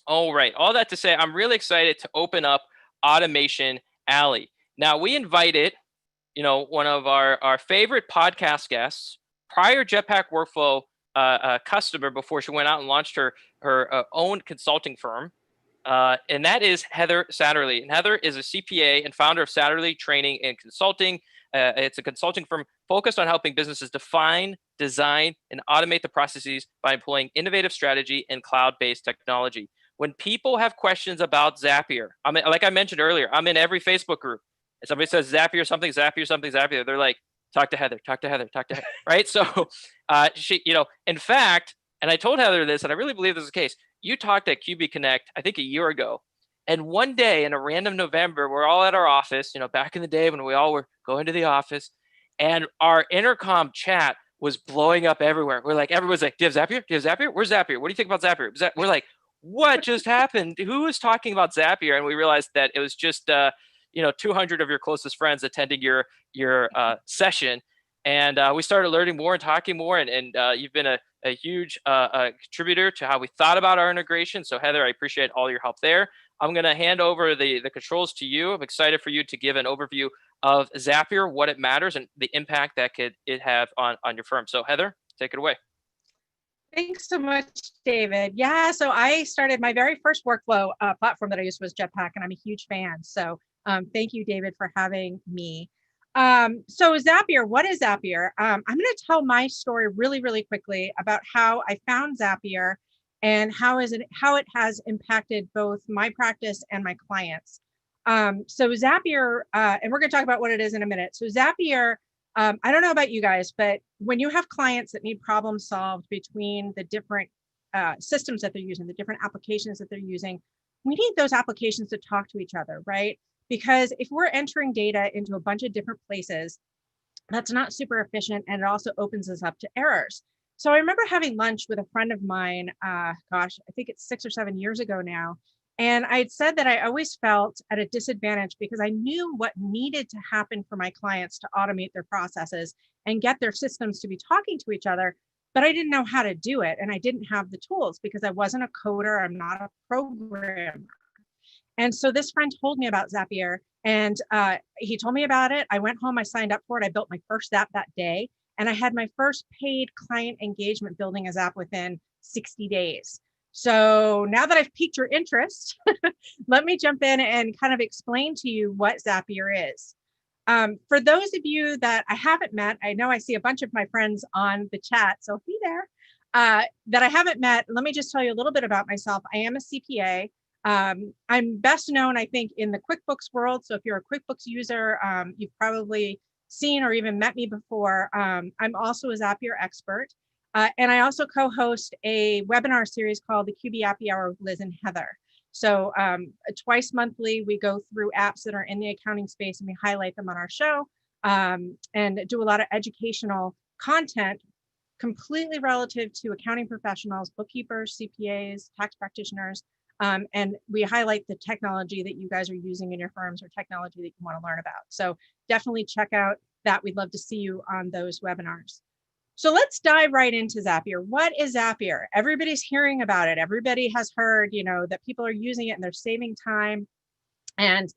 All right. All that to say, I'm really excited to open up Automation Alley. Now, we invited, one of our favorite podcast guests, prior Jetpack Workflow customer before she went out and launched her own consulting firm. And that is Heather Satterley. And Heather is a CPA and founder of Satterley Training and Consulting. It's a consulting firm focused on helping businesses define, design, and automate the processes by employing innovative strategy and cloud-based technology. When people have questions about Zapier, like I mentioned earlier, I'm in every Facebook group. And somebody says Zapier something, Zapier something, Zapier. They're like, talk to Heather, talk to Heather, talk to Heather, right? So she, in fact, and I told Heather this, and I really believe this is the case. You talked at QB Connect, I think a year ago. And one day in a random November, we're all at our office, back in the day when we all were going to the office, and our intercom chat was blowing up everywhere. We're like, everyone's like, do you have Zapier? Do you have Zapier? Where's Zapier? What do you think about Zapier? We're like, what just happened? Who was talking about Zapier? And we realized that it was just, 200 of your closest friends attending your session. And we started learning more and talking more. And you've been a huge contributor to how we thought about our integration. So Heather, I appreciate all your help there. I'm going to hand over the controls to you. I'm excited for you to give an overview of Zapier, what it matters, and the impact that could it have on your firm. So Heather, take it away. Thanks so much, David. Yeah, so I started my very first workflow platform that I used was Jetpack, and I'm a huge fan. So thank you, David, for having me. So Zapier, what is Zapier? I'm going to tell my story really, really quickly about how I found Zapier and how it has impacted both my practice and my clients. So Zapier, and we're going to talk about what it is in a minute. So Zapier, I don't know about you guys, but when you have clients that need problem solved between the different systems that they're using, the different applications that they're using, we need those applications to talk to each other, right? Because if we're entering data into a bunch of different places, that's not super efficient, and it also opens us up to errors. So I remember having lunch with a friend of mine, I think it's 6 or 7 years ago now. And I'd said that I always felt at a disadvantage because I knew what needed to happen for my clients to automate their processes and get their systems to be talking to each other, but I didn't know how to do it. And I didn't have the tools because I wasn't a coder, I'm not a programmer. And so this friend told me about Zapier, and he told me about it. I went home, I signed up for it. I built my first app that day, and I had my first paid client engagement building a app within 60 days. So now that I've piqued your interest, let me jump in and kind of explain to you what Zapier is. For those of you that I haven't met, I know I see a bunch of my friends on the chat, so hey there, that I haven't met, let me just tell you a little bit about myself. I am a CPA. I'm best known, I think, in the QuickBooks world. So if you're a QuickBooks user, you've probably seen or even met me before. I'm also a Zapier expert. And I also co-host a webinar series called the QB Happy Hour with Liz and Heather. So twice monthly, we go through apps that are in the accounting space and we highlight them on our show and do a lot of educational content completely relative to accounting professionals, bookkeepers, CPAs, tax practitioners. And we highlight the technology that you guys are using in your firms or technology that you want to learn about. So definitely check out that. We'd love to see you on those webinars. So let's dive right into Zapier. What is Zapier? Everybody's hearing about it. Everybody has heard, that people are using it and they're saving time. And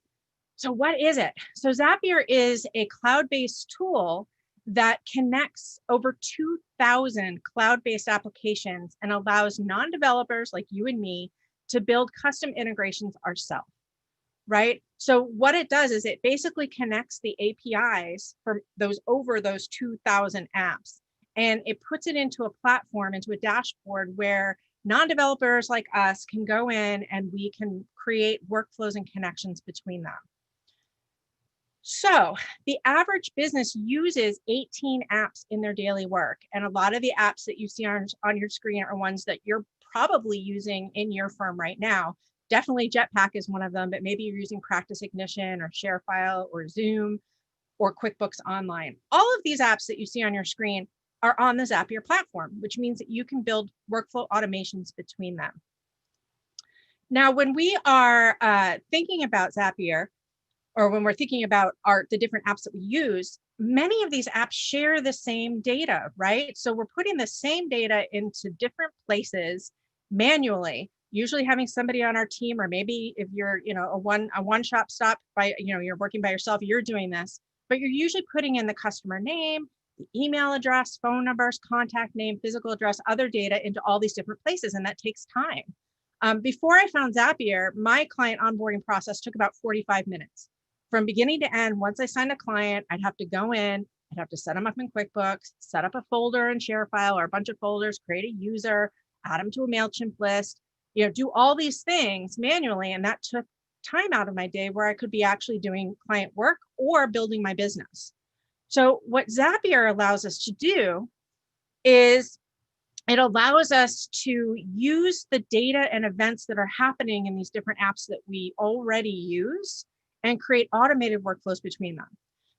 so what is it? So Zapier is a cloud-based tool that connects over 2,000 cloud-based applications and allows non-developers like you and me to build custom integrations ourselves, right? So what it does is it basically connects the APIs from those 2,000 apps, and it puts it into a platform, into a dashboard where non-developers like us can go in and we can create workflows and connections between them. So the average business uses 18 apps in their daily work. And a lot of the apps that you see on your screen are ones that you're probably using in your firm right now. Definitely Jetpack is one of them, but maybe you're using Practice Ignition or ShareFile or Zoom or QuickBooks Online. All of these apps that you see on your screen are on the Zapier platform, which means that you can build workflow automations between them. Now, when we are thinking about Zapier, or when we're thinking about the different apps that we use, many of these apps share the same data, right? So we're putting the same data into different places manually usually having somebody on our team, or maybe if you're, a one-shop stop by, you're working by yourself, you're doing this, but you're usually putting in the customer name, the email address, phone numbers, contact name, physical address, other data into all these different places. And that takes time. Before I found Zapier, my client onboarding process took about 45 minutes from beginning to end. Once I signed a client, I'd have to go in, I'd have to set them up in QuickBooks, set up a folder and share file or a bunch of folders, create a user, add them to a MailChimp list, do all these things manually. And that took time out of my day where I could be actually doing client work or building my business. So what Zapier allows us to do is it allows us to use the data and events that are happening in these different apps that we already use and create automated workflows between them.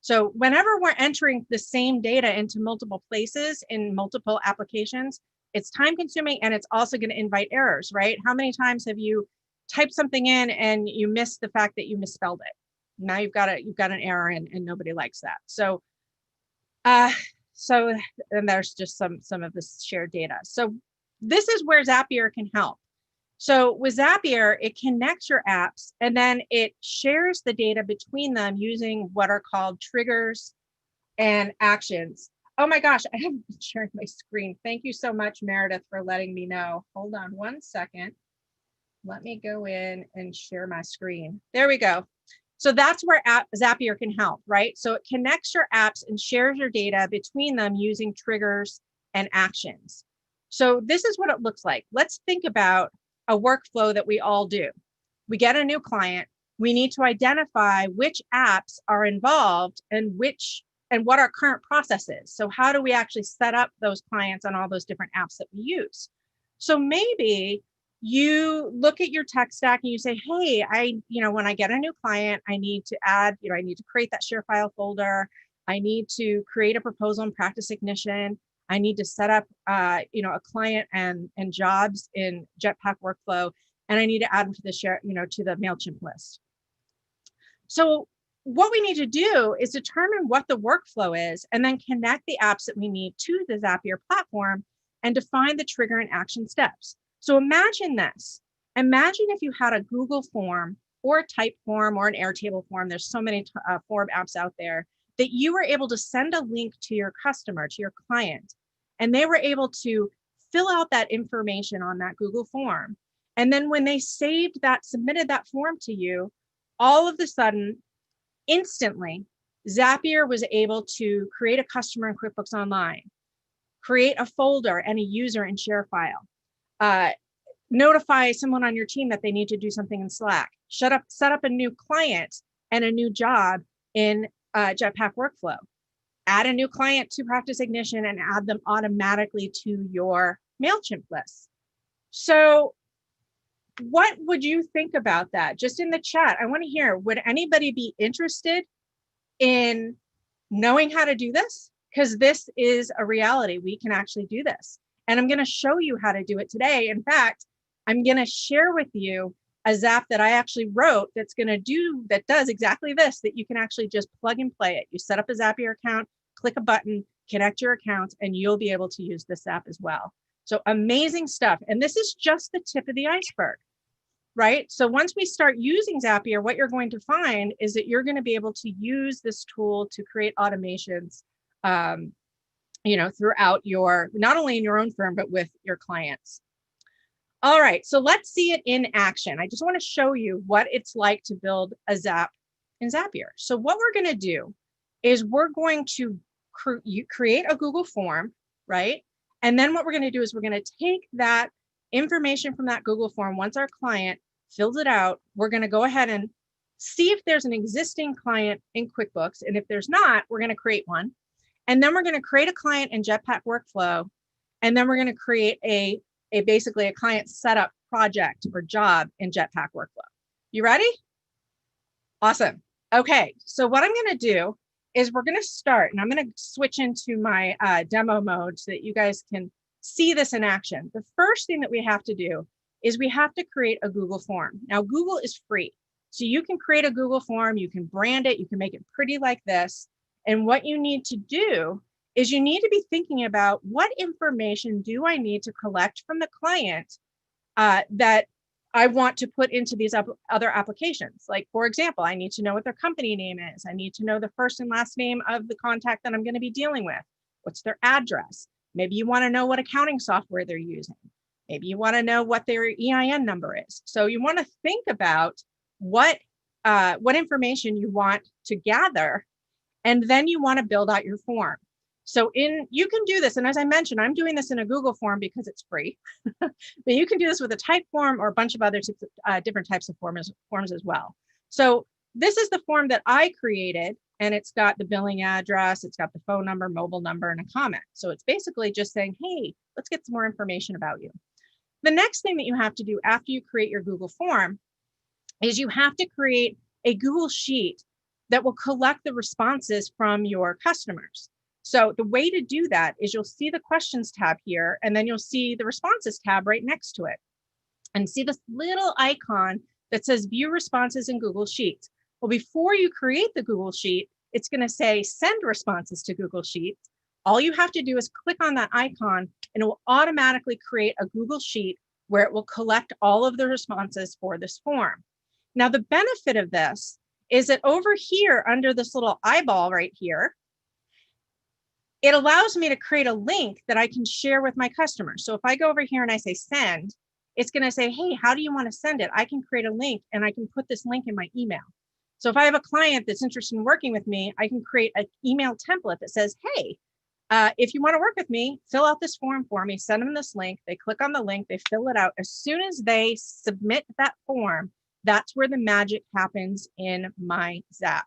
So whenever we're entering the same data into multiple places in multiple applications, it's time consuming and it's also going to invite errors, right? How many times have you typed something in and you missed the fact that you misspelled it? Now you've got an error and nobody likes that. So and there's just some of this shared data. So this is where Zapier can help. So with Zapier, it connects your apps and then it shares the data between them using what are called triggers and actions. Oh my gosh, I haven't been sharing my screen. Thank you so much, Meredith, for letting me know. Hold on one second. Let me go in and share my screen. There we go. So that's where Zapier can help, right? So it connects your apps and shares your data between them using triggers and actions. So this is what it looks like. Let's think about a workflow that we all do. We get a new client. We need to identify which apps are involved and what our current process is. So how do we actually set up those clients on all those different apps that we use? So maybe you look at your tech stack and you say, hey, when I get a new client, I need to add, I need to create that share file folder. I need to create a proposal in Practice Ignition. I need to set up, a client and jobs in Jetpack workflow, and I need to add them to the to the MailChimp list. So what we need to do is determine what the workflow is and then connect the apps that we need to the Zapier platform and define the trigger and action steps. So imagine this. Imagine if you had a Google form or a Typeform or an Airtable form. There's so many form apps out there that you were able to send a link to your customer, to your client, and they were able to fill out that information on that Google form. And then when they submitted that form to you, all of a sudden, instantly, Zapier was able to create a customer in QuickBooks Online, create a folder and a user in ShareFile, notify someone on your team that they need to do something in Slack, set up a new client and a new job in Jetpack workflow, add a new client to Practice Ignition and add them automatically to your MailChimp list. So what would you think about that? Just in the chat, I want to hear, would anybody be interested in knowing how to do this? Because this is a reality. We can actually do this. And I'm going to show you how to do it today. In fact, I'm going to share with you a Zap that I actually wrote that does exactly this, that you can actually just plug and play it. You set up a Zapier account, click a button, connect your account, and you'll be able to use this app as well. So amazing stuff. And this is just the tip of the iceberg, right? So once we start using Zapier, what you're going to find is that you're going to be able to use this tool to create automations, throughout not only in your own firm, but with your clients. All right, so let's see it in action. I just want to show you what it's like to build a Zap in Zapier. So what we're going to do is we're going to create a Google form, right? And then what we're going to do is we're going to take that information from that Google form. Once our client fills it out, we're going to go ahead and see if there's an existing client in QuickBooks. And if there's not, we're going to create one. And then we're going to create a client in Jetpack workflow. And then we're going to create basically a client setup project or job in Jetpack workflow. You ready? Awesome. Okay, so what I'm going to do is we're going to start, and I'm going to switch into my demo mode so that you guys can see this in action. The first thing that we have to do is we have to create a Google form. Now, Google is free. So you can create a Google form, you can brand it, you can make it pretty like this. And what you need to do is you need to be thinking about what information do I need to collect from the client that I want to put into these other applications. Like, for example, I need to know what their company name is. I need to know the first and last name of the contact that I'm going to be dealing with. What's their address? Maybe you want to know what accounting software they're using. Maybe you want to know what their EIN number is. So you want to think about what information you want to gather, and then you want to build out your form. So you can do this, and as I mentioned, I'm doing this in a Google form because it's free, but you can do this with a type form or a bunch of other different types of forms as well. So this is the form that I created, and it's got the billing address, it's got the phone number, mobile number, and a comment. So it's basically just saying, hey, let's get some more information about you. The next thing that you have to do after you create your Google form is you have to create a Google Sheet that will collect the responses from your customers. So the way to do that is you'll see the questions tab here, and then you'll see the responses tab right next to it. And see this little icon that says view responses in Google Sheets. Well, before you create the Google Sheet, it's going to say send responses to Google Sheets. All you have to do is click on that icon, and it will automatically create a Google Sheet where it will collect all of the responses for this form. Now, the benefit of this is that over here under this little eyeball right here, it allows me to create a link that I can share with my customers. So if I go over here and I say send, it's going to say, hey, how do you want to send it? I can create a link, and I can put this link in my email. So if I have a client that's interested in working with me, I can create an email template that says, hey, if you want to work with me, fill out this form for me, send them this link. They click on the link, they fill it out. As soon as they submit that form, that's where the magic happens in my Zap.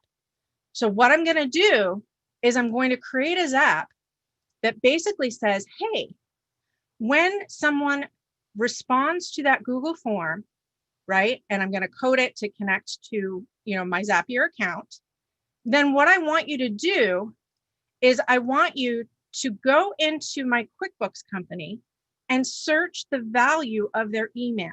So what I'm going to do is I'm going to create a Zap that basically says, hey, when someone responds to that Google form, right, and I'm going to code it to connect to, my Zapier account, then what I want you to do is I want you to go into my QuickBooks company and search the value of their email.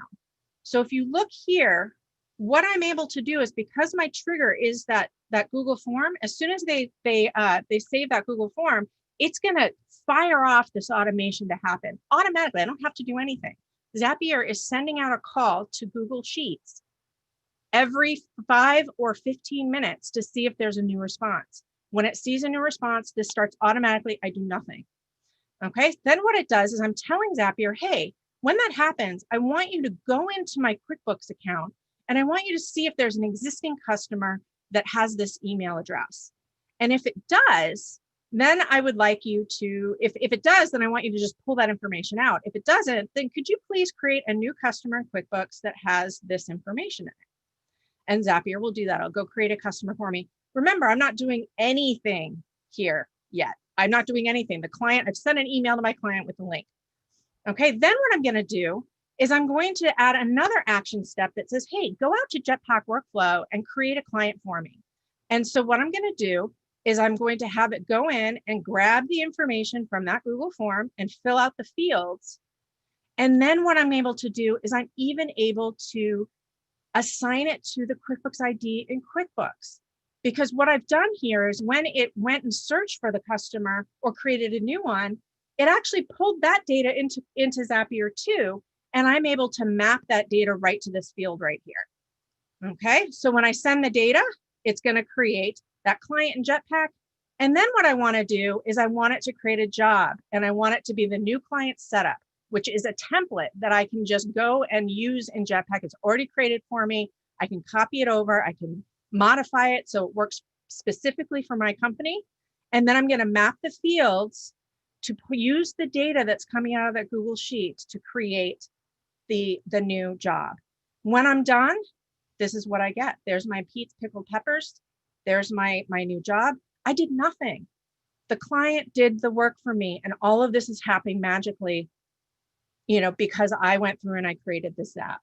So if you look here, what I'm able to do is, because my trigger is that Google form, as soon as they save that Google form, it's going to fire off this automation to happen automatically. I don't have to do anything. Zapier is sending out a call to Google Sheets every 5 or 15 minutes to see if there's a new response. When it sees a new response, this starts automatically. I do nothing. Okay, then what it does is I'm telling Zapier, hey, when that happens, I want you to go into my QuickBooks account, and I want you to see if there's an existing customer that has this email address. And if it does, then I would like you to, if it does, then I want you to just pull that information out. If it doesn't, then could you please create a new customer in QuickBooks that has this information in it? And Zapier will do that. I'll go create a customer for me. Remember, I'm not doing anything here yet. I'm not doing anything. The client, I've sent an email to my client with the link. Okay, then what I'm going to do is I'm going to add another action step that says, hey, go out to Jetpack Workflow and create a client for me. And so what I'm going to do is I'm going to have it go in and grab the information from that Google form and fill out the fields. And then what I'm able to do is I'm even able to assign it to the QuickBooks ID in QuickBooks. Because what I've done here is when it went and searched for the customer or created a new one, it actually pulled that data into Zapier too. And I'm able to map that data right to this field right here. Okay, so when I send the data, it's going to create that client in Jetpack. And then what I want to do is I want it to create a job, and I want it to be the new client setup, which is a template that I can just go and use in Jetpack. It's already created for me. I can copy it over. I can modify it so it works specifically for my company. And then I'm going to map the fields to use the data that's coming out of that Google Sheet to create the new job. When I'm done, this is what I get. There's my Pete's Pickled Peppers. There's my new job. I did nothing. The client did the work for me, and all of this is happening magically, because I went through and I created this app.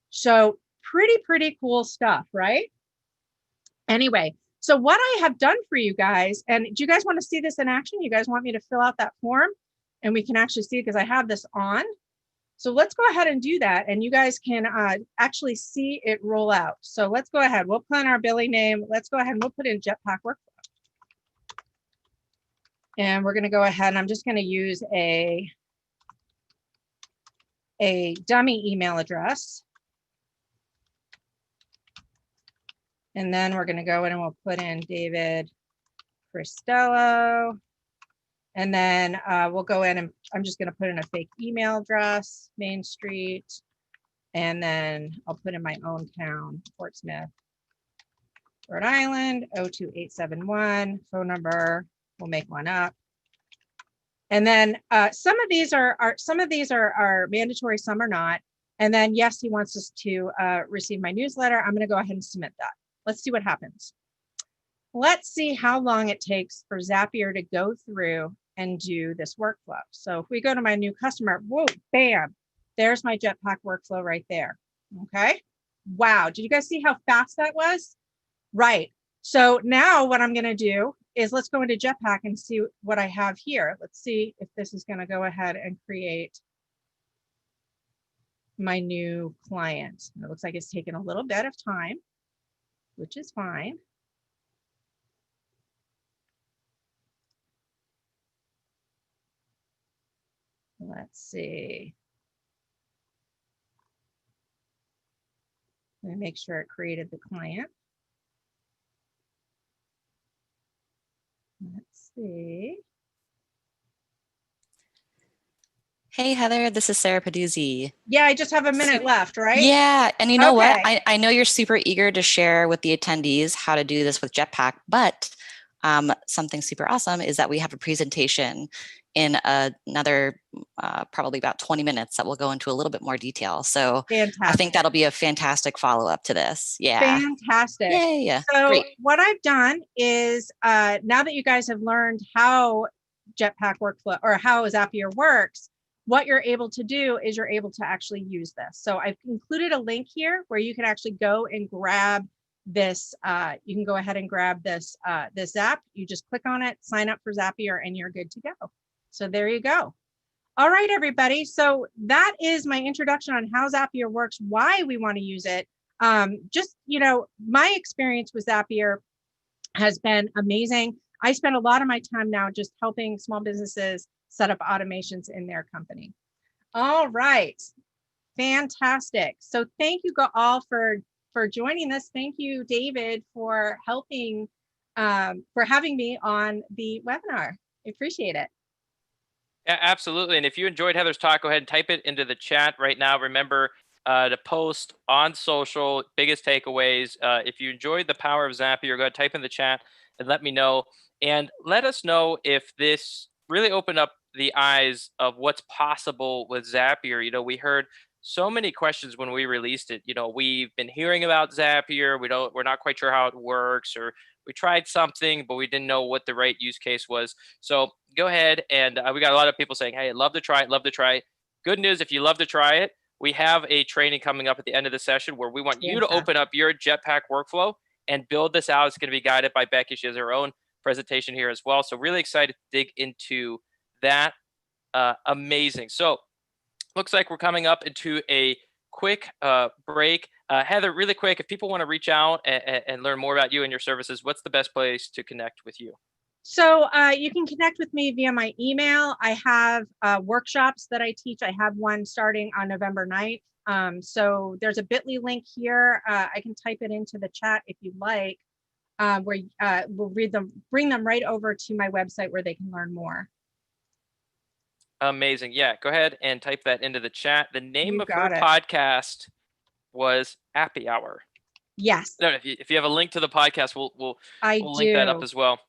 So pretty cool stuff, right? Anyway, so what I have done for you guys, and do you guys want to see this in action? You guys want me to fill out that form? And we can actually see it because I have this on. So let's go ahead and do that, and you guys can actually see it roll out. So let's go ahead. We'll put in our billing name. Let's go ahead and we'll put in Jetpack Workflow. And we're going to go ahead and I'm just going to use a dummy email address. And then we're going to go in and we'll put in David Cristello. And then we'll go in and I'm just going to put in a fake email address, Main Street. And then I'll put in my own town, Fort Smith, Rhode Island, 02871. Phone number, we'll make one up. And then some of these are mandatory, some are not. And then yes, he wants us to receive my newsletter. I'm going to go ahead and submit that. Let's see what happens. Let's see how long it takes for Zapier to go through and do this workflow. So if we go to my new customer, whoa, bam, there's my Jetpack workflow right there. Okay. Wow. Did you guys see how fast that was? Right. So now what I'm going to do is let's go into Jetpack and see what I have here. Let's see if this is going to go ahead and create my new client. It looks like it's taken a little bit of time, which is fine. Let's see. Let me make sure it created the client. Let's see. Hey, Heather, this is Sarah Paduzzi. Yeah, I just have a minute left, right? Yeah, and you know what? Okay. I know you're super eager to share with the attendees how to do this with Jetpack, but something super awesome is that we have a presentation in another probably about 20 minutes that will go into a little bit more detail. So fantastic. I think that'll be a fantastic follow-up to this. Yeah. Fantastic. Yay. So great. What I've done is now that you guys have learned how Jetpack workflow or how Zapier works, what you're able to do is you're able to actually use this. So I've included a link here where you can actually go and grab this. You can go ahead and grab this app. You just click on it, sign up for Zapier, and you're good to go. So there you go. All right, everybody. So that is my introduction on how Zapier works, why we want to use it. Just, you know, my experience with Zapier has been amazing. I spend a lot of my time now just helping small businesses set up automations in their company. All right, fantastic. So thank you all for joining us. Thank you, David, for helping, for having me on the webinar. I appreciate it. Yeah, absolutely. And if you enjoyed Heather's talk, go ahead and type it into the chat right now. Remember to post on social, biggest takeaways. If you enjoyed the power of Zapier, go ahead and type in the chat and let me know. And let us know if this really opened up the eyes of what's possible with Zapier. You know, we heard so many questions when we released it. You know, we've been hearing about Zapier. We're not quite sure how it works, or we tried something, but we didn't know what the right use case was. So go ahead, and we got a lot of people saying, hey, I'd love to try it, love to try it. Good news, if you love to try it, we have a training coming up at the end of the session where we want you to open up your Jetpack workflow and build this out. It's going to be guided by Becky. She has her own presentation here as well. So really excited to dig into that. Amazing. So looks like we're coming up into a quick break. Heather, really quick, if people want to reach out and learn more about you and your services, what's the best place to connect with you? So you can connect with me via my email. I have workshops that I teach. I have one starting on November 9th. So there's a bit.ly link here. I can type it into the chat if you'd like, where we'll bring them right over to my website where they can learn more. Amazing. Yeah, go ahead and type that into the chat. The name of her podcast was Happy Hour. Yes. No, if you have a link to the podcast, we'll link that up as well.